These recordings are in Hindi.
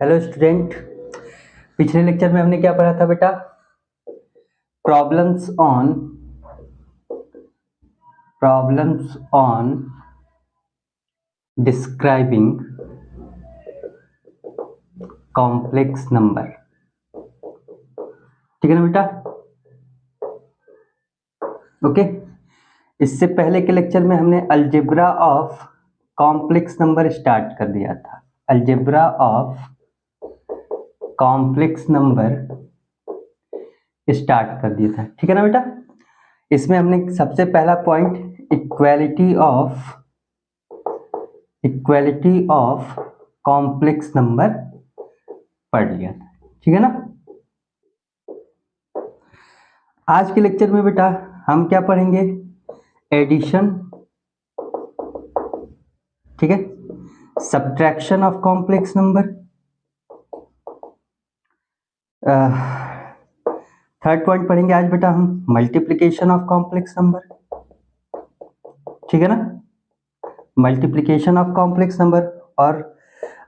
Hello student. पिछले लेक्चर में हमने क्या पढ़ा था बेटा? Problems on describing complex number. ठीक है ना बेटा? ओके। इससे पहले के लेक्चर में हमने algebra of complex number start कर दिया था। Algebra of complex number start कर दिया था। ठीक है ना बेटा? इसमें हमने सबसे पहला point equality of complex number पढ़ लिया था। ठीक है ना? आज के लेक्चर में बेटा हम क्या पढ़ेंगे? एडिशन, ठीक है, subtraction of complex number, third point पढ़ेंगे आज बेटा हम मल्टीप्लिकेशन ऑफ कॉम्प्लेक्स नंबर। ठीक है ना? Multiplication of complex number. और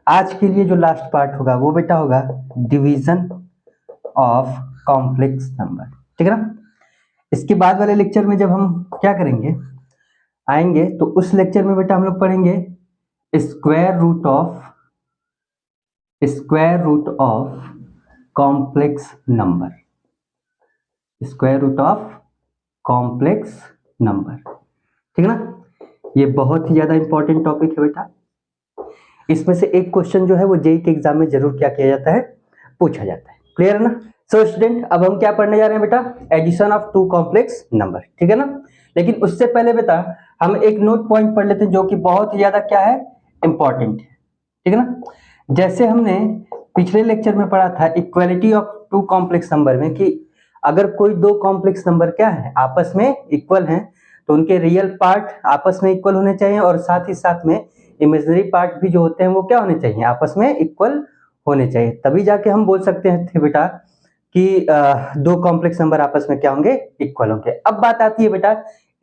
आज के लिए जो लास्ट पार्ट होगा वो बेटा होगा डिवीजन ऑफ कॉम्प्लेक्स नंबर। ठीक है ना? इसके बाद वाले लेक्चर में जब हम क्या करेंगे आएंगे तो उस लेक्चर में बेटा हम लोग पढ़ेंगे square root of complex number. Square root of complex number. ठीक है ना? ये बहुत ही ज्यादा इंपॉर्टेंट टॉपिक है बेटा। इसमें से एक क्वेश्चन जो है वो जेईई के एग्जाम में जरूर क्या किया जाता है, पूछा जाता है। क्लियर है ना? सो स्टूडेंट, अब हम क्या पढ़ने जा रहे हैं बेटा? Addition of two complex number. ठीक है ना? लेकिन उससे पहले बेटा हम एक नोट पॉइंट पढ़ लेते हैं जो कि बहुत ही ज्यादा क्या है, इंपॉर्टेंट है। ठीक है ना? जैसे हमने पिछले लेक्चर में पढ़ा था equality of two complex number में कि अगर कोई दो कॉम्प्लेक्स नंबर क्या है, आपस में इक्वल हैं, तो उनके रियल पार्ट आपस में इक्वल होने चाहिए और साथ ही साथ में इमेजिनरी पार्ट भी जो होते हैं वो क्या होने चाहिए, आपस में इक्वल होने चाहिए। तभी जाके हम बोल सकते हैं थे बेटा कि दो कॉम्प्लेक्स नंबर आपस में क्या होंगे, इक्वल होंगे। अब बात आती है बेटा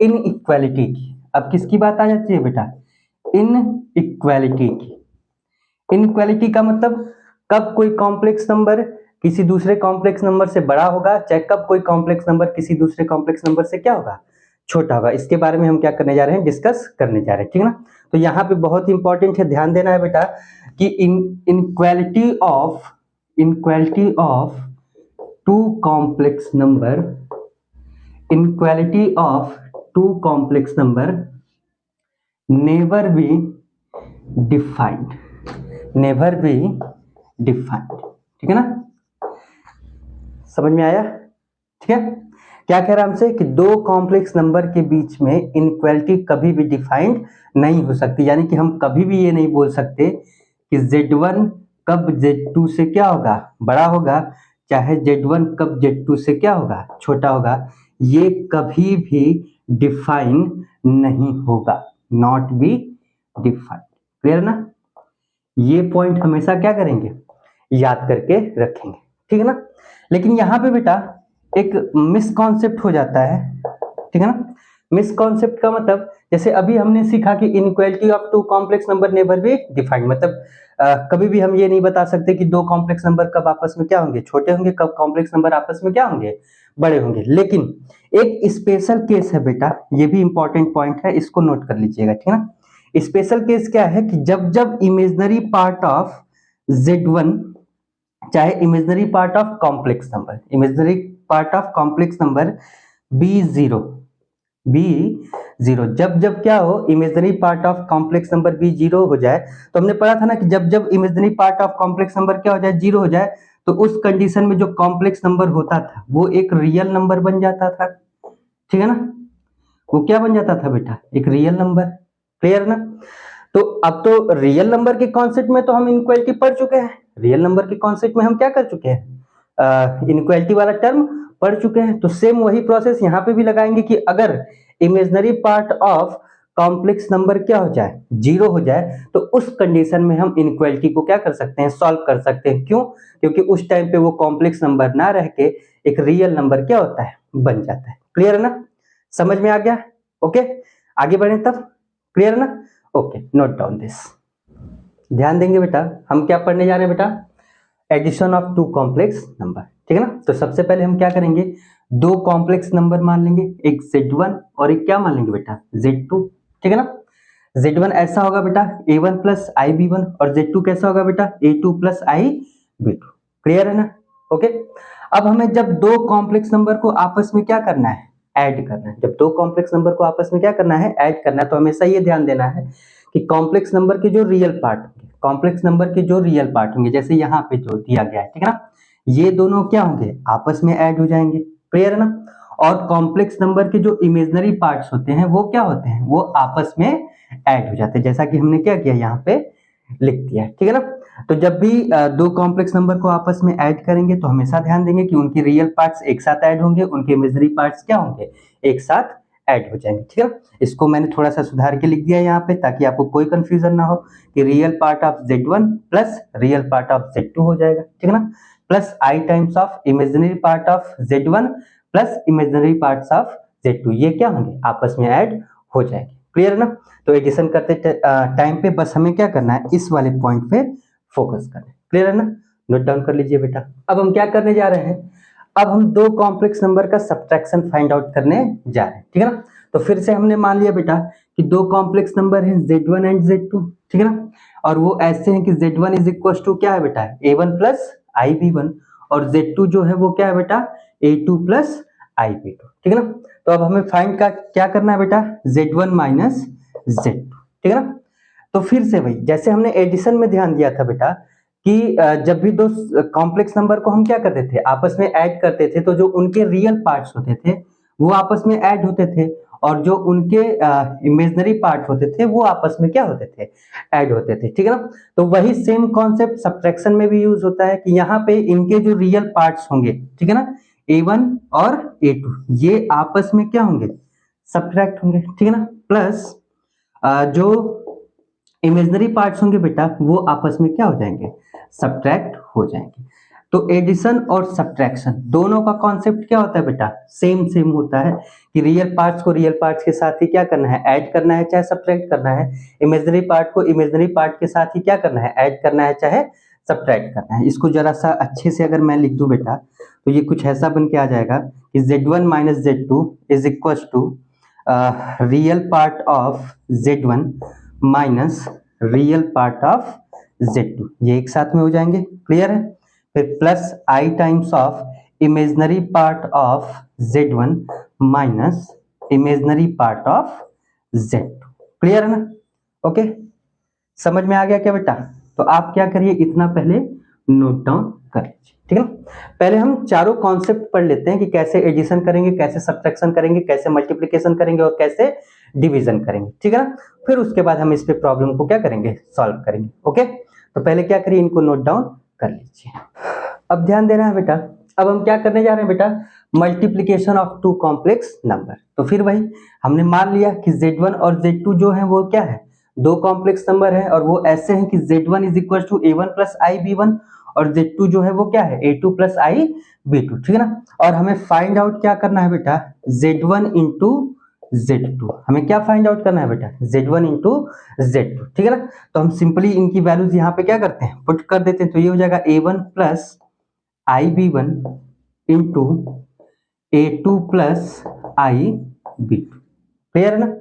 इन इक्वालिटी की। अब किसकी बात आ जाती है बेटा? इन इक्वालिटी की। इन इक्वालिटी का मतलब कब कोई कॉम्प्लेक्स नंबर किसी दूसरे कॉम्प्लेक्स नंबर से बड़ा होगा, चाहे कब कोई कॉम्प्लेक्स नंबर किसी दूसरे कॉम्प्लेक्स नंबर से क्या होगा, छोटा होगा। इसके बारे में हम क्या करने जा रहे हैं, डिस्कस करने जा रहे हैं। ठीक है ना? तो यहाँ पे बहुत इंपॉर्टेंट है, ध्यान देना है बेटा कि inequality of two complex number never be defined. ठीक है ना? समझ में आया? ठीक है? क्या कह रहा है हमसे कि दो कॉम्प्लेक्स नंबर के बीच में इनइक्वालिटी कभी भी डिफाइंड नहीं हो सकती। यानी कि हम कभी भी ये नहीं बोल सकते कि Z1 कब Z2 से क्या होगा, बड़ा होगा, चाहे Z1 कब Z2 से क्या होगा, छोटा होगा। ये कभी भी डिफाइन नहीं होगा, नॉट बी डिफाइंड। क्लियर ना? ये पॉइंट हमेशा क्या करेंगे, याद करके रखेंगे। ठीक है ना? लेकिन यहाँ पे बेटा एक मिसकॉन्सेप्ट हो जाता है। ठीक है ना? मिसकॉन्सेप्ट का मतलब जैसे अभी हमने सीखा कि inequality of two complex number never be defined, मतलब कभी भी हम ये नहीं बता सकते कि दो कॉम्प्लेक्स नंबर कब आपस में क्या होंगे, छोटे होंगे, कब कॉम्प्लेक्स नंबर आपस में क्या होंगे, बड़े होंगे। लेकिन एक स्पेशल केस है बेटा, ये भी इंपॉर्टेंट पॉइंट है, इसको नोट कर लीजिएगा। ठीक है ना? स्पेशल केस क्या है कि जब जब इमेजिनरी पार्ट ऑफ Z1, चाहे imaginary part of complex number B0, जब जब क्या हो, imaginary part of complex number B0 हो जाए, तो हमने पढ़ा था ना कि जब जब imaginary part of complex number क्या हो जाए, 0 हो जाए, तो उस कंडीशन में जो कॉम्प्लेक्स नंबर होता था वो एक रियल नंबर बन जाता था। ठीक है ना? वो क्या बन जाता था बेटा, एक रियल नंबर। क्लियर ना? तो अब तो रियल नंबर के कॉन्सेप्ट में तो हम इनइक्वालिटी पढ़ चुके हैं। रियल नंबर के कॉन्सेप्ट में हम क्या कर चुके हैं, इनइक्वालिटी वाला टर्म पढ़ चुके हैं। तो सेम वही प्रोसेस यहाँ पे भी लगाएंगे कि अगर imaginary part of complex number क्या हो जाए, 0 हो जाए, तो उस कंडीशन में हम इनइक्वालिटी को क्या कर सकते हैं, सॉल्व कर सकते हैं। क्यों? क्योंकि उस टाइम पे वो कॉम्प्लेक्स नंबर ना रह के एक रियल नंबर क्या होता है, बन जाता है। क्लियर है ना? समझ में आ गया? ओके, आगे बढ़े तब। क्लियर है ना? Okay, note down this. ध्यान देंगे बेटा, हम क्या पढ़ने जा रहे हैं बेटा? Addition of two complex number, ठीक है ना। तो सबसे पहले हम क्या करेंगे, दो कॉम्प्लेक्स नंबर मान लेंगे, एक Z1 और एक क्या मान लेंगे बेटा, Z2, ठीक है ना। Z1 ऐसा होगा बेटा A1 प्लस IB1 और Z2 कैसा होगा बेटा A2 प्लस IB2, क्लियर है ना। ओके, अब हमें जब दो कॉम्प्लेक्स नंबर को आपस में क्या करना है, ऐड करना है। जब दो कॉम्प्लेक्स नंबर को आपस में क्या करना है, ऐड करना है, तो हमेशा ये ध्यान देना है कि कॉम्प्लेक्स नंबर के जो रियल पार्ट होंगे, कॉम्प्लेक्स नंबर के जो रियल पार्ट होंगे, जैसे यहाँ पे जो दिया गया है, ठीक है ना, ये दोनों क्या होंगे, आपस में ऐड हो जाएंगे, क्लियर है ना। और कॉम्प्लेक्स नंबर के जो इमेजिनरी पार्ट्स होते हैं वो क्या होते हैं, वो आपस में ऐड हो जाते हैं, जैसा कि हमने क्या किया यहाँ पे लिख दिया, ठीक है ना। तो जब भी दो कॉम्प्लेक्स नंबर को आपस में ऐड करेंगे तो हमेशा ध्यान देंगे कि उनके रियल पार्ट्स एक साथ ऐड होंगे, उनके इमेजिनरी पार्ट्स क्या होंगे, एक साथ ऐड हो जाएंगे, ठीक है ना। इसको मैंने थोड़ा सा सुधार के लिख दिया यहाँ पे ताकि आपको कोई कंफ्यूजन ना हो कि real part of Z1 plus real part of Z2 हो जाएगा, ठीक है ना, plus I times of imaginary part of Z1 plus imaginary parts of Z2, ये क्या होंगे, आपस में ऐड हो जाएंगे, क्लियर है ना। तो एडिशन करते टाइम पे बस हमें क्या करना है, इस वाले पॉइंट पे फोकस करना है, क्लियर है ना, नोट डाउन कर लीजिए बेटा। अब हम क्या करने जा रहे हैं, अब हम दो कॉम्प्लेक्स नंबर का सब्ट्रैक्शन फाइंड आउट करने जा रहे हैं, ठीक है ना। तो फिर से हमने मान लिया बेटा कि दो कॉम्प्लेक्स नंबर हैं Z1 एंड Z2, ठीक है ना, और वो ऐसे हैं कि Z1 इज इक्वल टू क्या है बेटा A1 प्लस IB1 और Z2 जो है वो क्या है बेटा A2 प्लस IB2, ठीक है ना। तो अब हमें फाइंड का क्या करना है बेटा, Z1 माइनस Z2, ठीक है ना। तो फिर से भाई जैसे हमने एडिशन में ध्यान दिया था बेटा कि जब भी दो कॉम्प्लेक्स नंबर को हम क्या करते थे, आपस में ऐड करते थे, तो जो उनके रियल पार्ट्स होते थे वो आपस में ऐड होते थे और जो उनके इमेजिनरी पार्ट होते थे वो आपस में क्या होते थे, ऐड होते थे, ठीक है ना। तो वही सेम कॉन्सेप्ट सब्ट्रैक्शन में भी यूज होता है कि यहाँ पे इनके जो रियल पार्ट्स होंगे, ठीक है ना, A1 और A2 ये आपस में क्या होंगे, सब्ट्रैक्ट होंगे, ठीक है ना, प्लस जो इमेजिनरी पार्ट्स होंगे बेटा वो आपस में क्या हो जाएंगे, सब्ट्रैक्ट हो जाएंगे। तो एडिशन और सब्ट्रैक्शन दोनों का कॉन्सेप्ट क्या होता है बेटा, सेम होता है कि रियल पार्ट्स को रियल पार्ट्स के साथ ही क्या करना है, ऐड करना है चाहे सब्ट्रैक्ट करना है, इमेजिनरी पार्ट को इमेजिनरी पार्ट के साथ ही क्या करना है, ऐड करना है चाहे सब्ट्रैक्ट करना है। इसको जरा सा अच्छे से अगर मैं लिख दूं बेटा तो ये कुछ ऐसा बन के आ जाएगा कि Z1 minus Z2 is equal to real part of Z1 minus real part of Z2, ये एक साथ में हो जाएंगे, क्लियर है। फिर plus I times of imaginary part of Z1 minus imaginary part of Z2, clear है ना। ओके, समझ में आ गया क्या बेटा। तो आप क्या करिए, इतना पहले नोट डाउन कर लीजिए, ठीक है ना। पहले हम चारों कॉन्सेप्ट पढ़ लेते हैं कि कैसे एडिशन करेंगे, कैसे सब्ट्रैक्शन करेंगे, कैसे मल्टीप्लिकेशन करेंगे और कैसे डिवीजन करेंगे, ठीक है ना। फिर उसके बाद हम इस पे प्रॉब्लम को क्या करेंगे, सॉल्व करेंगे। ओके, तो पहले क्या करिए, इनको नोट डाउन कर लीजिए। अब ध्यान देना है बेटा, अब हम क्या करने जा रहे हैं बेटा, multiplication of two complex number. तो फिर वही हमने मान लिया कि Z1 और Z2 जो है वो क्या है, दो कॉम्प्लेक्स नंबर है और वो ऐसे हैं कि Z1 is equal to A1 plus IB1 और Z2 जो है वो क्या है A2 प्लस IB2, ठीक है ना। और हमें फाइंड आउट क्या करना है बेटा, Z1 इंटू Z2, हमें क्या फाइंड आउट करना है बेटा, Z1 इंटू Z2, ठीक है ना। तो हम सिंपली इनकी वैल्यूज यहाँ पे क्या करते हैं, पुट कर देते हैं, तो ये हो जाएगा A1 plus IB1 into A2 plus IB2, clear है ना।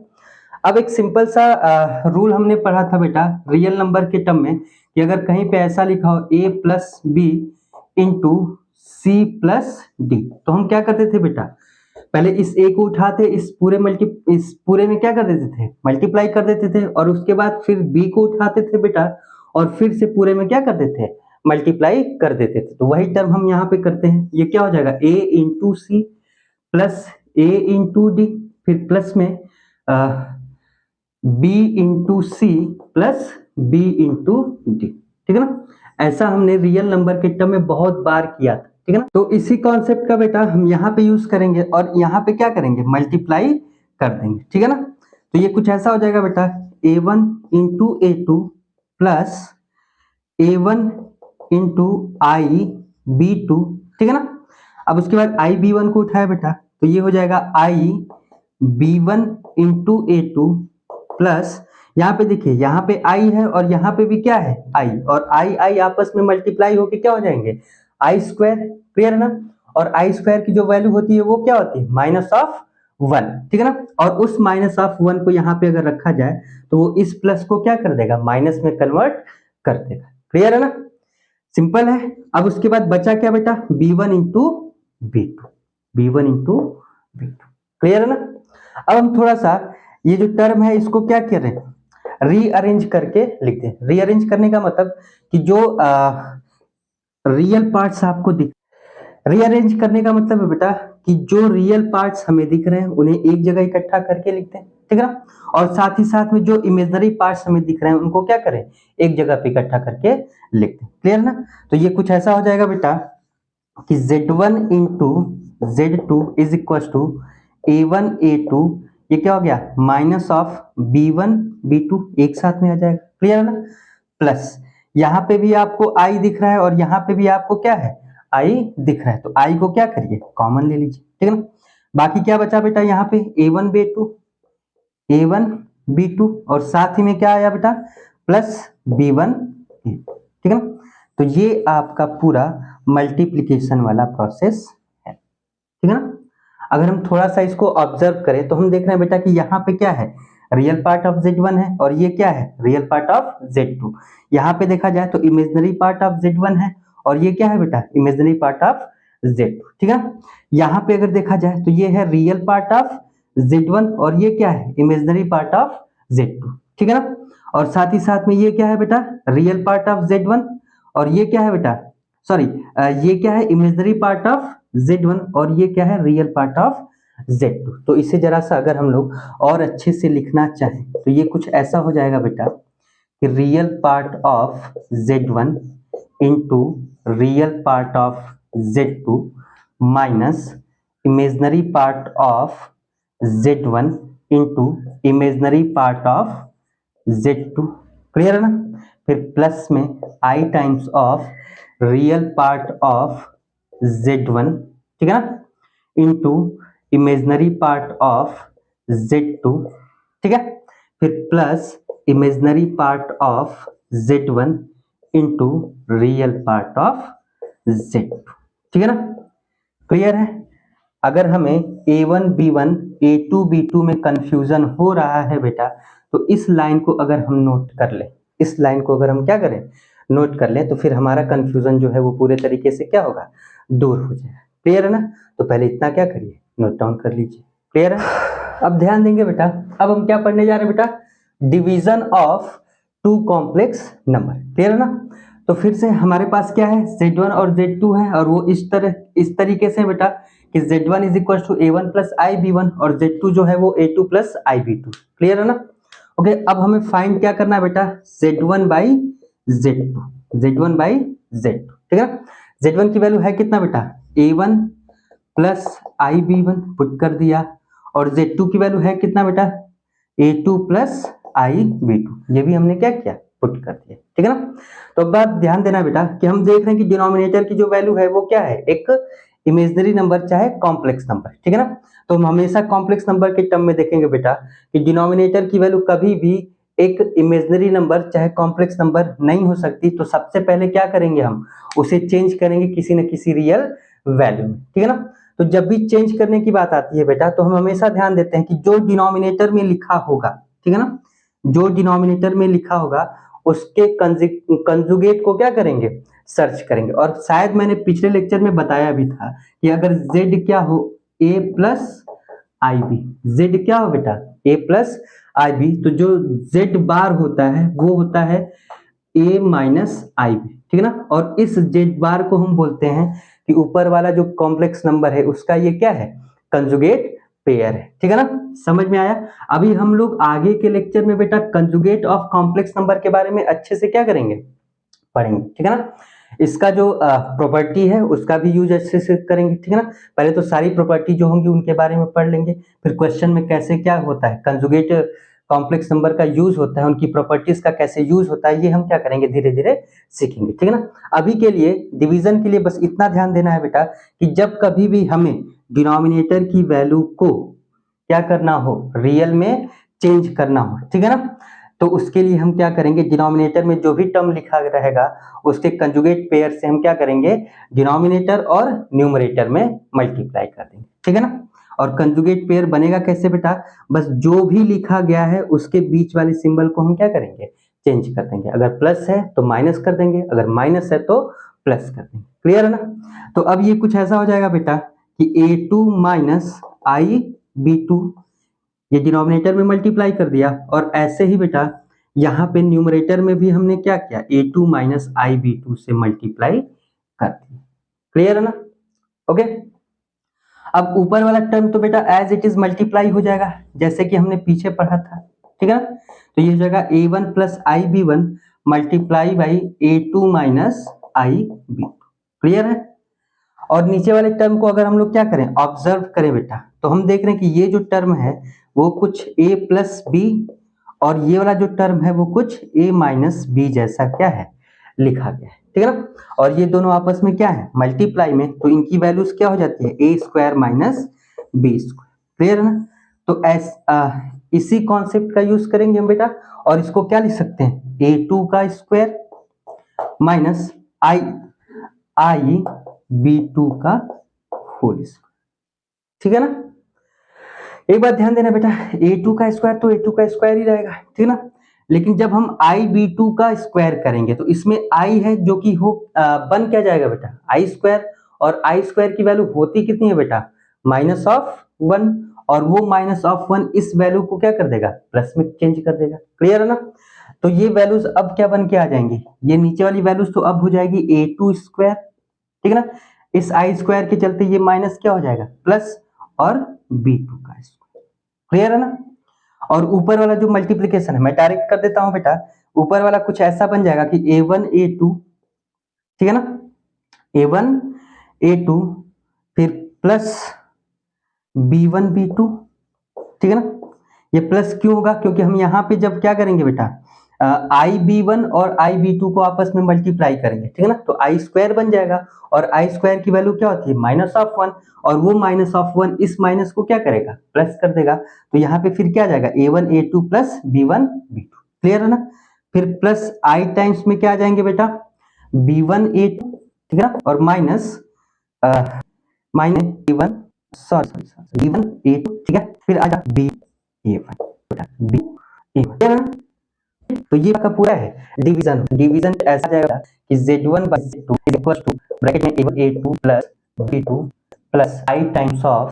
अब एक सिंपल सा रूल हमने पढ़ा था बेटा रियल नंबर के टर्म में कि अगर कहीं पे ऐसा लिखा हो A plus B into C plus D, तो हम क्या करते थे बेटा, पहले इस A को उठाते इस पूरे में क्या कर देते थे, मल्टीप्लाई कर देते थे, और उसके बाद फिर B को उठाते थे बेटा और फिर से पूरे में क्या करते थे, मल्टीप्लाई कर देते थे। तो वही टर्म हम यहाँ पे करते हैं, ये क्या हो जाएगा A into C plus A into D, फिर प्लस में B into C plus B into D, ठीक है ना। ऐसा हमने रियल नंबर के टर्म में बहुत बार किया था, ठीक है ना। तो इसी कॉन्सेप्ट का बेटा हम यहाँ पे यूज करेंगे और यहाँ पे क्या करेंगे, मल्टीप्लाई कर देंगे, ठीक है ना। तो ये कुछ ऐसा हो जाएगा बेटा A1 into A2 plus A1 into IB2, ठीक है ना। अब उसके बाद IB1 को उठाया बेटा तो ये हो जाएगा IB1 इंटू A2 प्लस यहाँ पे देखिए, यहाँ पे आई है और यहाँ पे भी क्या है आई, और आई आई आपस में मल्टीप्लाई होके क्या हो जाएंगे आई स्क्वायर, क्लियर है ना। और आई स्क्वायर की जो वैल्यू होती है वो क्या होती है माइनस ऑफ 1, ठीक है ना। और उस माइनस ऑफ 1 को यहाँ पे अगर रखा जाए तो वो इस प्लस को क्या कर देगा माइनस में कन्वर्ट कर देगा, क्लियर है ना, सिंपल है। अब उसके बाद बचा क्या बेटा b1 into b2, b1 into b2, clear है ना। अब हम थोड़ा सा ये जो टर्म है इसको क्या कर रहे हैं रीअरेंज करके लिखते हैं। रीअरेंज करने का मतलब कि जो रियल पार्ट्स आपको दिख, रीअरेंज करने का मतलब है बेटा कि जो रियल पार्ट्स हमें दिख रहे हैं उन्हें एक जगह इकट्ठा करके लिखते हैं, ठीक है ना। और साथ ही साथ में जो इमेजिनरी पार्ट्स हमें दिख रहे हैं उनको क्या करें एक जगह पे इकट्ठा करके लिखते हैं, क्लियर ना। तो ये कुछ ऐसा हो जाएगा बेटा कि z1 into z2 is equal to a1 a2, ये क्या हो गया माइनस ऑफ b1 b2 एक साथ में आ जाएगा, क्लियर है ना। प्लस यहाँ पे भी आपको i दिख रहा है और यहाँ पे भी आपको क्या है i दिख रहा है, तो i को क्या करिए कॉमन ले लीजिए, ठीक है ना। बाकी क्या बचा बेटा यहाँ पे a1 b2 और साथ ही में क्या आया बेटा प्लस b1 ठीक है ना। तो ये आपका पूरा मल्टीप्लिकेशन वाला प्रोसेस है, ठीक है ना। अगर हम थोड़ा सा इसको ऑब्जर्व करें तो हम देख रहे हैं बेटा कि यहाँ पे क्या है रियल पार्ट ऑफ z1 है और ये क्या है रियल पार्ट ऑफ z2। यहाँ पे देखा जाए तो इमेजिनरी पार्ट ऑफ z1 है और ये क्या है बेटा इमेजिनरी पार्ट ऑफ z2, ठीक है ना। यहाँ पे अगर देखा जाए तो ये है रियल पार्ट ऑफ z1 और ये क्या है इमेजिनरी पार्ट ऑफ z2, ठीक है ना। और साथ ही साथ में ये क्या है बेटा रियल पार्ट ऑफ z1 और ये क्या है बेटा सॉरी ये क्या है इमेजिनरी पार्ट ऑफ z1 और ये क्या है रियल पार्ट ऑफ z2। तो इसे जरा सा अगर हम लोग और अच्छे से लिखना चाहें तो ये कुछ ऐसा हो जाएगा बेटा कि real part of z1 into real part of z2 minus imaginary part of z1 into imaginary part of z2, clear है ना। फिर प्लस में i times of real part of z1, ठीक है ना, into imaginary part of z2, ठीक है। फिर plus imaginary part of z1 into real part of z2, ठीक है ना, क्लियर है। अगर हमें a1 b1 a2 b2 में कंफ्यूजन हो रहा है बेटा तो इस लाइन को अगर हम नोट कर लें, इस लाइन को अगर हम क्या करें नोट कर लें तो फिर हमारा कंफ्यूजन जो है वो पूरे तरीके से क्या होगा दूर हो जाएगा, क्लियर है ना। तो पहले इतना क्या करिए नोट डाउन कर लीजिए, क्लियर है। अब ध्यान देंगे बेटा, अब हम क्या पढ़ने जा रहे हैं बेटा division of two complex number, clear है ना। तो फिर से हमारे पास क्या है z1 और z2 है और वो इस तरीके से बेटा कि z1 is equal to a1 plus i B one और z2 जो है वो a2 प्लस आई बी2, क्लियर है ना। ओके अब हमें फाइंड क्या करना है बेटा z1 by z2, z1 by z2, ठीक है ना। z1 की वैल्यू है कितना बेटा a1 plus i B1 put कर दिया और z2 की वैल्यू है कितना बेटा a2 प्लस आई बी2, ये भी हमने क्या किया पुट कर दिया, ठीक है ना। तो अब बात ध्यान देना बेटा कि हम देख रहे हैं कि डिनोमिनेटर की जो वैल्यू है वो क्या है एक इमेजिनरी नंबर चाहे कॉम्प्लेक्स नंबर, ठीक है ना। तो हम हमेशा कॉम्प्लेक्स नंबर के टर्म में देखेंगे बेटा कि डिनोमिनेटर की वैल्यू कभी भी एक इमेजिनरी नंबर चाहे कॉम्प्लेक्स नंबर नहीं हो सकती। तो सबसे पहले क्या करेंगे हम उसे चेंज करेंगे किसी न किसी रियल वैल्यू में, ठीक है ना। तो जब भी चेंज करने की बात आती है बेटा तो हम हमेशा ध्यान देते हैं कि जो डिनोमिनेटर में लिखा होगा, ठीक है ना, जो डिनोमिनेटर में लिखा होगा उसके कंजुगेट को क्या करेंगे सर्च करेंगे। और शायद मैंने पिछले लेक्चर में बताया भी था कि अगर z क्या हो a plus i B, Z क्या हो बेटा a प्लस आई बी, तो जो z बार होता है वो होता है a माइनस आई बी, ठीक है ना। और इस z बार को हम बोलते हैं कि ऊपर वाला जो कॉम्प्लेक्स नंबर है उसका ये क्या है कंजुगेट पेयर है, ठीक है ना, समझ में आया। अभी हम लोग आगे के लेक्चर में बेटा कंजुगेट ऑफ कॉम्प्लेक्स नंबर के बारे में अच्छे से क्या करेंगे पढ़ेंगे, ठीक है ना। इसका जो प्रॉपर्टी है उसका भी यूज अच्छे से करेंगे, ठीक है ना। पहले तो सारी प्रॉपर्टी जो होंगी उनके बारे में पढ़ लेंगे, फिर क्वेश्चन में कैसे क्या होता है कंजुगेट कॉम्प्लेक्स नंबर का यूज होता है, उनकी प्रॉपर्टीज का कैसे यूज होता है, ये हम क्या करेंगे धीरे धीरे सीखेंगे, ठीक है ना। अभी के लिए डिवीजन के लिए बस इतना ध्यान देना है बेटा कि जब कभी भी हमें डिनोमिनेटर की वैल्यू को क्या करना हो रियल में चेंज करना हो, ठीक है ना, तो उसके लिए हम क्या करेंगे, डिनोमिनेटर में जो भी टर्म लिखा रहेगा उसके कंजुगेट पेयर से हम क्या करेंगे, डिनोमिनेटर और न्यूमरेटर में मल्टीप्लाई कर देंगे, ठीक है ना। और कंजुगेट पेयर बनेगा कैसे बेटा, बस जो भी लिखा गया है उसके बीच वाले सिंबल को हम क्या करेंगे, चेंज कर देंगे। अगर प्लस है तो माइनस कर देंगे, अगर माइनस है तो प्लस कर देंगे, क्लियर है ना। तो अब ये कुछ ऐसा हो जाएगा बेटा कि a2 माइनस आई b2, ये डिनोमिनेटर में मल्टीप्लाई कर दिया, और ऐसे ही बेटा यहाँ पे न्यूमरेटर में भी हमने क्या किया, a2 माइनस आई b2 से मल्टीप्लाई कर दिया, क्लियर है ना। ओके, अब ऊपर वाला टर्म तो बेटा एज इट इज मल्टीप्लाई हो जाएगा जैसे कि हमने पीछे पढ़ा था, ठीक है ना। तो ये हो जाएगा a1 plus I b1 multiply by a2 minus I b2, clear है। और नीचे वाले टर्म को अगर हम लोग क्या करें, ऑब्जर्व करें बेटा, तो हम देख रहे हैं कि ये जो टर्म है वो कुछ a प्लस बी, और ये वाला जो टर्म है वो कुछ a माइनस बी जैसा क्या है, लिखा गया है, ठीक है ना। और ये दोनों आपस में क्या है, मल्टीप्लाई में, तो इनकी वैल्यूज क्या हो जाती है, a square minus B square, clear है ना। तो इसी कॉन्सेप्ट का यूज करेंगे हम बेटा, और इसको क्या लिख सकते हैं, a2 का स्क्वायर माइनस आई b2 का होल स्क्वायर, ठीक है ना। एक बात ध्यान देना बेटा, a2 का स्क्वायर तो a2 का स्क्वायर ही रहेगा, ठीक है ना। लेकिन जब हम आई b2 का स्क्वायर करेंगे तो इसमें i है जो कि बन क्या जाएगा बेटा, आई स्क्वायर, और आई स्क्वायर की वैल्यू होती कितनी है बेटा, माइनस ऑफ 1, और वो माइनस ऑफ 1 इस वैल्यू को क्या कर देगा, प्लस में चेंज कर देगा, क्लियर है ना। तो ये वैल्यूज अब क्या बन के आ जाएंगी, ये नीचे वाली वैल्यूज तो अब हो जाएगी a2 स्क्वायर, ठीक है ना। इस आई स्क्वायर के चलते ये माइनस क्या हो जाएगा, प्लस, और b2 का स्क्वायर, क्लियर है ना। और ऊपर वाला जो मल्टीप्लिकेशन है मैं डायरेक्ट कर देता हूं बेटा, ऊपर वाला कुछ ऐसा बन जाएगा कि a1 a2, ठीक है ना, a1 a2 फिर प्लस b1 b2, ठीक है ना। ये प्लस क्यों होगा, क्योंकि हम यहाँ पे जब क्या करेंगे बेटा, आई b1 और आई b2 को आपस में मल्टीप्लाई करेंगे, ठीक है ना, तो आई स्क्वायर बन जाएगा, और आई स्क्वायर की वैल्यू क्या होती है, माइनस ऑफ 1, और वो माइनस ऑफ 1 इस माइनस को क्या करेगा, प्लस कर देगा। तो यहाँ पे फिर क्या आ जाएगा, a1 a2 plus b1 b2, clear है ना। फिर प्लस आई टाइम्स में क्या आ जाएंगे बेटा, b1 a2, ठीक है ना, और minus b1 sorry b1 a2, ठीक है, फिर आ जाएगा b a1 क्लियर है ना। तो ये आपका पूरा है डिवीजन, डिवीजन ऐसा जाएगा कि z1 by z2 is equal to bracket में a1 a2 plus b2 plus i times of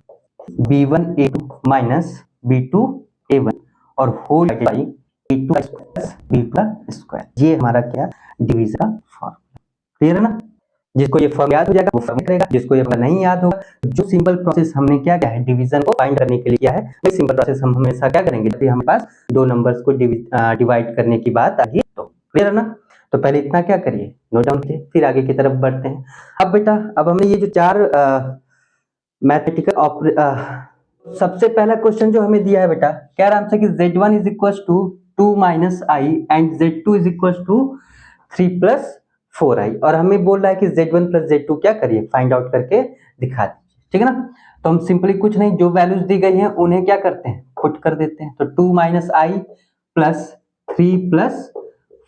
b1 a2 minus b2 a1 और whole by a2 plus b2 का स्क्वायर। ये हमारा क्या डिवीजन का फॉर्मूला, क्लियर है ना। जिसको ये फॉर्म याद हो जाएगा वो फॉर्म करेगा, जिसको ये नहीं याद होगा, जो सिंपल प्रोसेस हमने क्या किया है, डिवीजन को फाइंड करने के लिए किया है, वही सिंपल प्रोसेस हम हमेशा क्या करेंगे जब भी हमारे पास दो नंबर्स को डिवाइड करने की बात आ गई तो, क्लियर है ना। तो पहले इतना क्या करिए, नोट डाउन किए, फिर आगे की तरफ बढ़ते हैं। अब बेटा अब हमने ये जो चार मैथमेटिकल सबसे पहला क्वेश्चन जो हमें दिया है बेटा, क्या नाम से कि z1 is equal to 2 minus i and z2 is equal to 3 plus 4i, और हमें बोल रहा है कि z1 प्लस z2 क्या करिए, फाइंड आउट करके दिखा दीजिए, ठीक है ना। तो हम सिंपली कुछ नहीं, जो वैल्यूज दी गई हैं उन्हें क्या करते हैं, पुट कर देते हैं। तो 2 माइनस आई प्लस 3 प्लस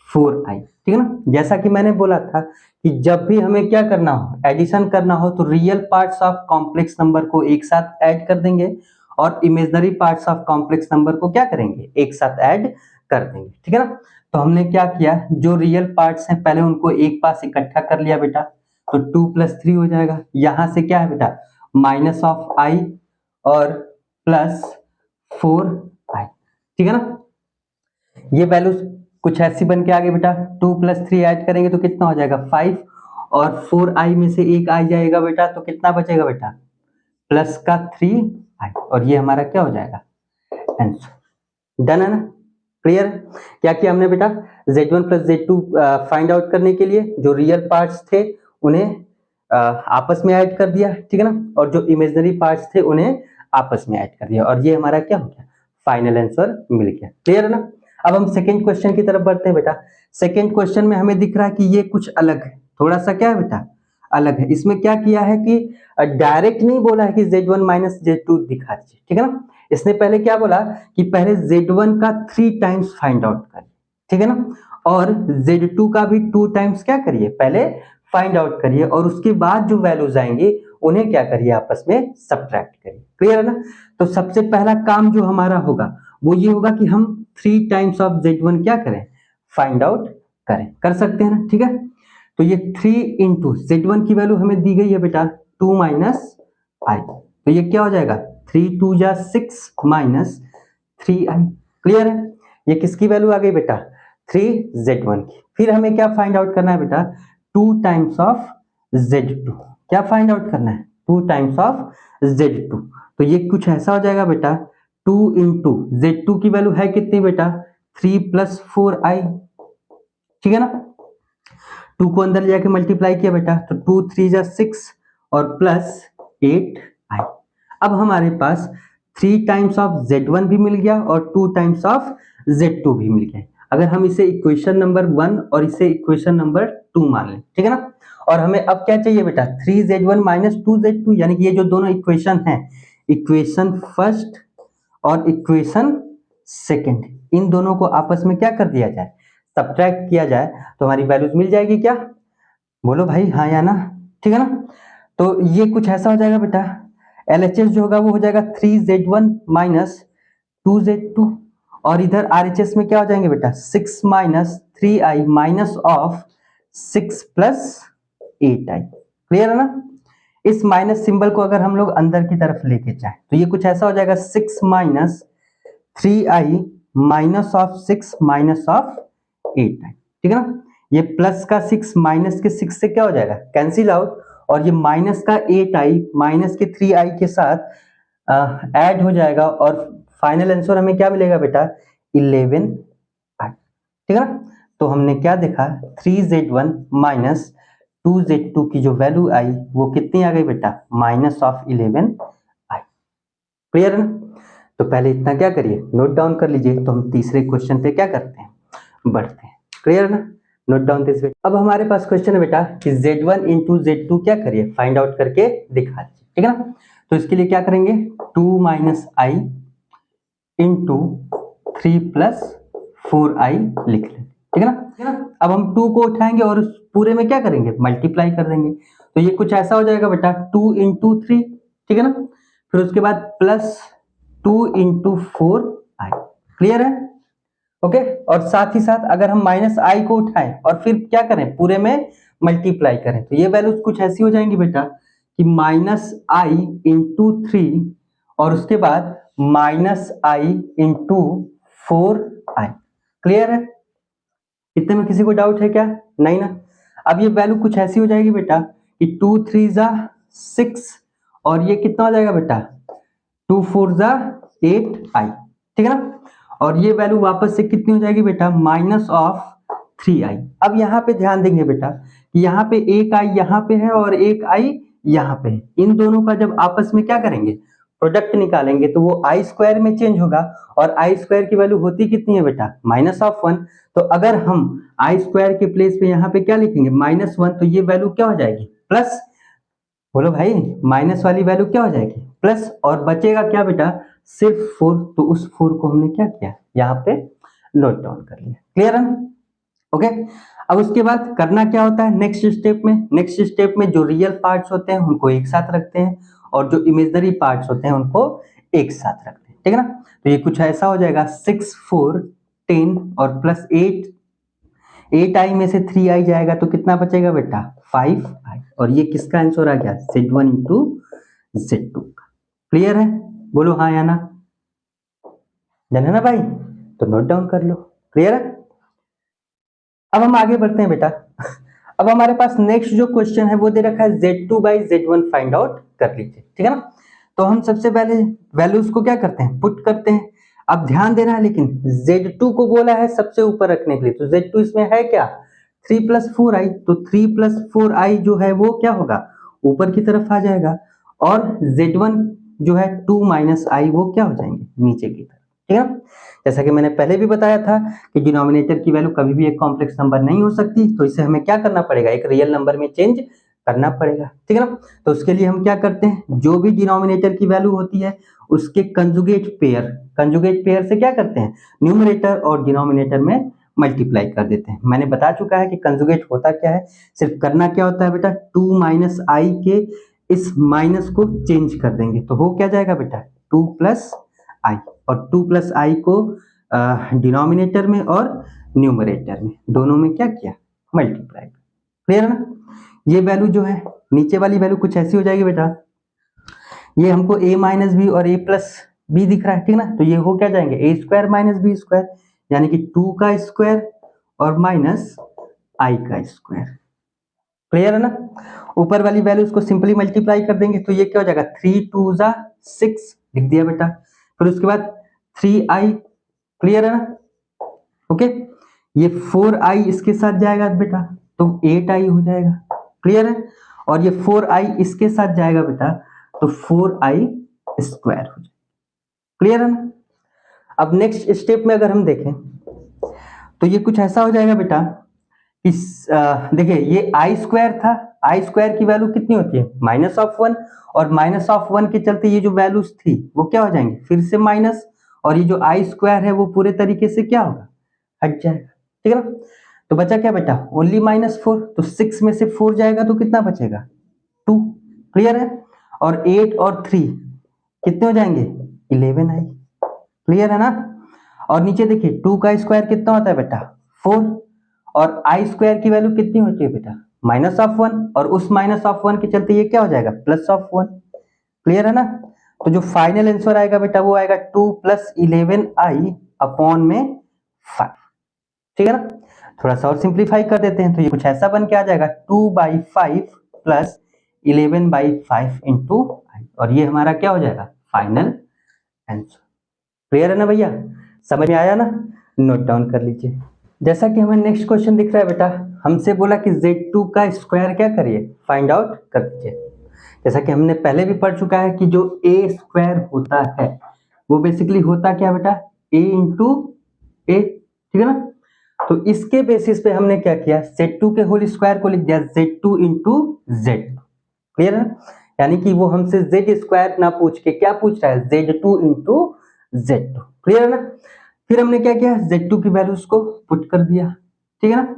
4i, ठीक है ना। जैसा कि मैंने बोला था कि जब भी हमें क्या करना हो, एडिशन करना हो, तो real parts of complex number को एक साथ ऐड कर देंगे, और imaginary parts of complex number को क्या करेंगे, एक साथ ऐड कर देंगे, ठीक है ना। तो हमने क्या किया, जो रियल पार्ट्स हैं पहले उनको एक पास इकट्ठा कर लिया बेटा, तो 2 प्लस 3 हो जाएगा। यहां से क्या है बेटा, माइनस ऑफ आई और प्लस 4i, ठीक है ना। ये वैल्यूज कुछ ऐसी बन के आ गई बेटा, 2 प्लस 3 ऐड करेंगे तो कितना हो जाएगा 5, और 4i में से एक आ जाएगा बेटा, तो कितना बचेगा बेटा, प्लस का 3i, और ये हमारा क्या हो जाएगा आंसर। डन है ना, क्लियर। क्या किया हमने बेटा, z1 plus z2 find out करने के लिए जो रियल पार्ट्स थे उन्हें आपस में ऐड कर दिया, ठीक है ना, और जो इमेजिनरी पार्ट्स थे उन्हें आपस में ऐड कर दिया, और ये हमारा क्या हो गया, फाइनल आंसर मिल गया, क्लियर है ना। अब हम सेकेंड क्वेश्चन की तरफ बढ़ते हैं बेटा। सेकेंड क्वेश्चन में हमें दिख रहा है कि ये कुछ अलग है, थोड़ा सा क्या है बेटा, अलग है। इसमें क्या किया है कि डायरेक्ट नहीं बोला है कि z1 माइनस z2 दिखा दीजिए, ठीक है ना। इसने पहले क्या बोला कि पहले z1 का 3 टाइम्स फाइंड आउट कर, ठीक है ना। और Z2 का भी 2 टाइम्स क्या करिए, पहले फाइंड आउट करिए और उसके बाद जो वैल्यूज आएंगे उन्हें क्या करिए, आपस में सब्ट्रैक्ट करिए। क्लियर है ना। तो सबसे पहला काम जो हमारा होगा वो ये होगा कि हम 3 टाइम्स ऑफ Z1 क्या करें, फाइंड आउट करें। कर सकते हैं ना, ठीक है। तो ये 3 इंटू Z1 की वैल्यू हमें दी गई है बेटा 2 माइनस आई, तो ये क्या हो जाएगा 3 2 जा 6 माइनस 3i। क्लियर है। ये किसकी वैल्यू आ गई बेटा 3Z1 की। फिर हमें क्या फाइंड आउट करना है बेटा 2 टाइम्स ऑफ Z2। क्या फाइंड आउट करना है 2 टाइम्स ऑफ Z2। तो ये कुछ ऐसा हो जाएगा बेटा 2 इंटू Z2 की वैल्यू है कितनी बेटा 3 प्लस 4i, ठीक है ना। 2 को अंदर ले जाके मल्टीप्लाई किया बेटा तो 2 3 जा 6 और प्लस 8i। अब हमारे पास 3 टाइम्स ऑफ Z1 भी मिल गया और 2 टाइम्स ऑफ Z2 भी मिल गया। अगर हम इसे इक्वेशन नंबर 1 और इसे इक्वेशन नंबर 2 मान लें, ठीक है ना। और हमें अब क्या चाहिए बेटा 3Z1 माइनस 2Z2, यानी कि ये जो दोनों इक्वेशन हैं, इक्वेशन फर्स्ट और इक्वेशन सेकंड, इन दोनों को आपस में क्या कर दिया जाए, सब्ट्रैक्ट किया जाए तो हमारी वैल्यूज मिल जाएगी। क्या बोलो भाई, हाँ या ना, ठीक है ना। तो ये कुछ ऐसा हो जाएगा बेटा LHS जो होगा वो हो जाएगा 3Z1 माइनस 2Z2 और इधर RHS में क्या हो जाएंगे बेटा 6 minus 3i minus of 6 plus 8i। Clear है ना। इस माइनस सिंबल को अगर हम लोग अंदर की तरफ लेके जाए तो ये कुछ ऐसा हो जाएगा 6 minus 3i minus of 6 minus of 8i, ठीक है ना। ये प्लस का 6 माइनस के 6 से क्या हो जाएगा कैंसिल आउट और ये माइनस का 8i माइनस के 3i के साथ ऐड हो जाएगा और फाइनल आंसर हमें क्या मिलेगा बेटा 11i, ठीक है ना। तो हमने क्या देखा 3Z1 माइनस 2Z2 की जो वैल्यू आई वो कितनी आ गई बेटा माइनस ऑफ 11i। क्लियर है ना। तो पहले इतना क्या करिए नोट डाउन कर लीजिए, तो हम तीसरे क्वेश्चन पे क्या करते हैं बढ़ते हैं। क्लियर है ना, नोट डाउन दिस। अब हमारे पास क्वेश्चन है बेटा कि Z1 इंटू Z2 क्या करिए फाइंड आउट करके दिखा दीजिए, ठीक है ना। तो इसके लिए क्या करेंगे 2 माइनस आई इंटू 3 प्लस 4i लिख लें, ठीक है ना। अब हम 2 को उठाएंगे और उस पूरे में क्या करेंगे मल्टीप्लाई कर देंगे, तो ये कुछ ऐसा हो जाएगा बेटा 2 इंटू 3, ठीक है ना। फिर उसके बाद प्लस 2 इंटू 4i। क्लियर है, ओके। और साथ ही साथ अगर हम माइनस आई को उठाएं और फिर क्या करें पूरे में मल्टीप्लाई करें तो ये वैल्यूज कुछ ऐसी हो जाएंगी बेटा कि माइनस आई इंटू 3 और उसके बाद माइनस आई इंटू 4i। क्लियर है, इतने में किसी को डाउट है क्या, नहीं ना। अब ये वैल्यू कुछ ऐसी हो जाएगी बेटा कि 2 3 जा 6 और ये कितना हो जाएगा बेटा 2 4 जा 8i, ठीक है ना। और ये वैल्यू वापस से कितनी हो जाएगी बेटा माइनस ऑफ 3i। अब यहाँ पे ध्यान देंगे बेटा कि यहाँ पे एक आई यहाँ पे है और एक आई यहाँ पे है, इन दोनों का जब आपस में क्या करेंगे प्रोडक्ट निकालेंगे तो वो आई स्क्वायर में चेंज होगा और आई स्क्वायर की वैल्यू होती कितनी है बेटा माइनस ऑफ 1। तो अगर हम आई स्क्वायर के प्लेस पे यहाँ पे क्या लिखेंगे -1 तो ये वैल्यू क्या हो जाएगी प्लस, बोलो भाई माइनस वाली वैल्यू क्या हो जाएगी प्लस, और बचेगा क्या बेटा सिर्फ 4। तो उस 4 को हमने क्या किया यहाँ पे नोट डाउन कर लिया। क्लियर है ना, ओके। अब उसके बाद करना क्या होता है नेक्स्ट स्टेप में जो रियल पार्ट्स होते हैं उनको एक साथ रखते हैं और जो इमेजनरी पार्ट्स होते हैं उनको एक साथ रखते हैं, ठीक है ना। तो ये कुछ ऐसा हो जाएगा 6 4 10 और प्लस 8i में से 3i जाएगा तो कितना बचेगा बेटा 5i और ये किसका आंसर आ गया Z1 इंटू Z2 का। क्लियर है, बोलो हाँ या ना, जाना ना भाई, तो नोट डाउन कर लो। क्लियर है, अब हम आगे बढ़ते हैं बेटा। अब हमारे पास नेक्स्ट जो क्वेश्चन है वो दे रखा है Z2 by Z1 find out कर लीजिए, ठीक है ना। तो हम सबसे पहले वैल्यूज को क्या करते हैं पुट करते हैं। अब ध्यान देना है लेकिन Z2 को बोला है सबसे ऊपर रखने के लिए, तो Z2 इसमें है क्या 3 प्लस 4i, तो 3 प्लस 4i जो है वो क्या होगा ऊपर की तरफ आ जाएगा और Z1 जो है 2 माइनस आई वो क्या हो जाएंगे नीचे की तरफ, ठीक है ना। जैसा कि मैंने पहले भी बताया था कि डिनोमिनेटर की वैल्यू कभी भी एक कॉम्प्लेक्स नंबर नहीं हो सकती, तो इसे हमें क्या करना पड़ेगा एक रियल नंबर में चेंज करना पड़ेगा, ठीक है ना। तो उसके लिए हम क्या करते हैं जो भी डिनोमिनेटर की वैल्यू होती है उसके कंजुगेट पेयर से क्या करते हैं न्यूमरेटर और डिनोमिनेटर में मल्टीप्लाई कर देते हैं। मैंने बता चुका है कि कंजुगेट होता क्या है, सिर्फ करना क्या होता है बेटा, 2 माइनस आई के इस माइनस को चेंज कर देंगे तो हो क्या जाएगा बेटा 2 प्लस आई, और 2 प्लस आई को डिनोमिनेटर में और न्यूमरेटर में दोनों में क्या किया, मल्टीप्लाई। क्लियर है ना। ये वैल्यू जो है नीचे वाली वैल्यू कुछ ऐसी हो जाएगी बेटा, ये हमको a माइनस बी और a प्लस बी दिख रहा है, ठीक ना, तो ये हो क्या जाएंगे a square minus B square, यानी कि 2 का स्क्वायर और माइनस i का स्क्वायर। क्लियर है ना। ऊपर वाली वैल्यूज को सिंपली मल्टीप्लाई कर देंगे तो ये क्या हो जाएगा 3 2 जा 6 लिख दिया बेटा, फिर उसके बाद 3i। क्लियर है ना। ओके, ये 4i इसके साथ जाएगा बेटा तो 8i हो जाएगा। क्लियर है। और ये 4i इसके साथ जाएगा बेटा तो 4i स्क्वायर हो जाएगा। क्लियर है ना। अब नेक्स्ट स्टेप में अगर हम देखें तो ये कुछ ऐसा हो जाएगा बेटा, इस देखिए ये आई स्क्वायर था, आई स्क्वायर की वैल्यू कितनी होती है -1, और -1 के चलते ये जो वैल्यूज थी वो क्या हो जाएंगे फिर से माइनस, और ये जो आई स्क्वायर है वो पूरे तरीके से क्या होगा हट जाएगा। ठीक है ना। तो बचा क्या बेटा ओनली -4, तो 6 में से 4 जाएगा तो कितना बचेगा 2। क्लियर है। और 8 और 3 कितने हो जाएंगे 11 आई। क्लियर है ना। और नीचे देखिए 2 का स्क्वायर कितना होता है बेटा 4, और आई स्क्वायर की वैल्यू कितनी होती है बेटा -1, और उस -1 के चलते ये क्या हो जाएगा +1। क्लियर है ना। तो जो फाइनल आंसर आएगा बेटा वो आएगा 2 + 11i अपॉन में 5। ठीक है ना। थोड़ा सा और सिंप्लीफाई कर देते हैं तो ये कुछ ऐसा बन के आ जाएगा 2/5 + 11/5 इंटू आई, और ये हमारा क्या हो जाएगा फाइनल आंसर। क्लियर है ना भैया, समझ में आया ना, नोट डाउन कर लीजिए। जैसा कि हमें नेक्स्ट क्वेश्चन दिख रहा है बेटा, हमसे बोला कि Z2 का स्क्वायर क्या करिए फाइंड आउट कर दीजिए। जैसा कि हमने पहले भी पढ़ चुका है कि जो a स्क्वायर होता है वो बेसिकली होता क्या बेटा a इंटू ए। ठीक है ना। तो इसके बेसिस पे हमने क्या किया Z2 के होल स्क्वायर को लिख दिया Z2 इंटू Z। क्लियर है। यानी कि वो हमसे Z स्क्वायर ना पूछ के क्या पूछ रहा है Z2 इंटू Z2। क्लियर है ना। फिर हमने क्या किया Z2 की वैल्यूज को पुट कर दिया। ठीक है ना।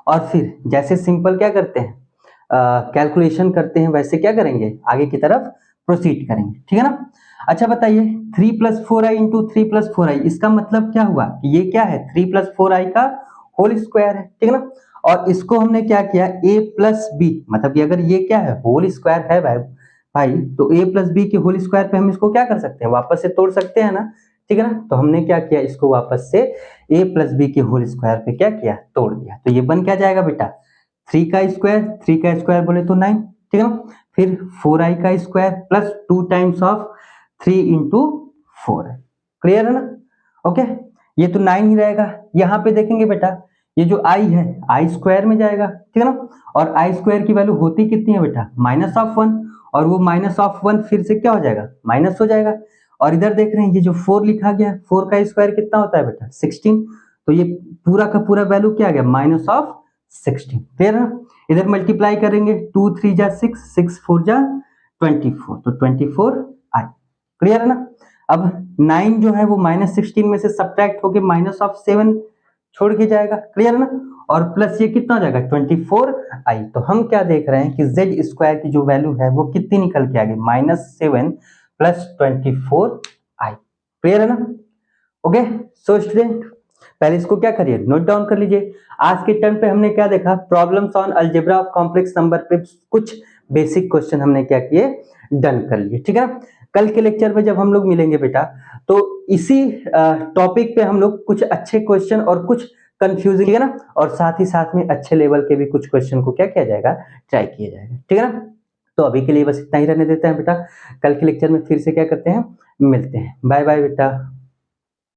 और फिर जैसे सिंपल क्या करते हैं कैलकुलेशन करते हैं वैसे क्या करेंगे आगे की तरफ प्रोसीड करेंगे। ठीक है ना। अच्छा बताइए 3 + 4i इंटू 3 + 4i इसका मतलब क्या हुआ कि ये क्या है 3 + 4i का होल स्क्वायर है। ठीक है ना। और इसको हमने क्या किया a + b, मतलब कि अगर ये क्या है होल स्क्वायर है भाई तो a + b के होल स्क्वायर पे हम इसको क्या कर सकते हैं वापस से तोड़ सकते हैं ना। ठीक है ना। तो हमने क्या किया इसको वापस से a + b के होल स्क्वायर पे क्या किया तोड़ दिया, तो ये बन क्या जाएगा बेटा 3 का स्क्वायर बोले तो 9। ठीक है ना। फिर 4i का square plus 2 times of 3 into 4 है। क्लियर है ना। ओके, ये तो 9 ही रहेगा। यहाँ पे देखेंगे बेटा ये जो i है i स्क्वायर में जाएगा। ठीक है ना। और i स्क्वायर की वैल्यू होती कितनी है बेटा -1, और वो -1 फिर से क्या हो जाएगा माइनस हो जाएगा। और इधर देख रहे हैं ये जो 4 लिखा गया 4 का स्क्वायर कितना होता है बेटा 16, तो ये पूरा का पूरा वैल्यू क्या आ गया -16। क्लियर है ना। इधर मल्टीप्लाई करेंगे 2 3 जा 6, 6 4 जा 24, तो 24 आई। क्लियर है ना। अब 9 जो है वो -16 में से सब्ट्रैक्ट होके -7 छोड़ के जाएगा। क्लियर है ना। और प्लस ये कितना हो जाएगा 24 आई। तो हम क्या देख रहे हैं कि z स्क्वायर की जो वैल्यू है वो कितनी निकल के आ गई -7 + 24 आई। क्लियर है ना। ओके, सो स्टूडेंट पहले इसको क्या करिए नोट डाउन कर लीजिए। आज के टर्न पे हमने क्या देखा problems on algebra of complex number पे कुछ बेसिक क्वेश्चन हमने क्या किए डन कर लिए। ठीक है ना। कल के लेक्चर में जब हम लोग मिलेंगे बेटा तो इसी टॉपिक पे हम लोग कुछ अच्छे क्वेश्चन और कुछ कंफ्यूजिंग है ना, और साथ ही साथ में अच्छे लेवल के भी कुछ क्वेश्चन को क्या किया जाएगा ट्राई किया जाएगा। ठीक है ना। तो अभी के लिए बस इतना ही रहने देते हैं बेटा, कल के लेक्चर में फिर से क्या करते हैं मिलते हैं। बाय बाय बेटा।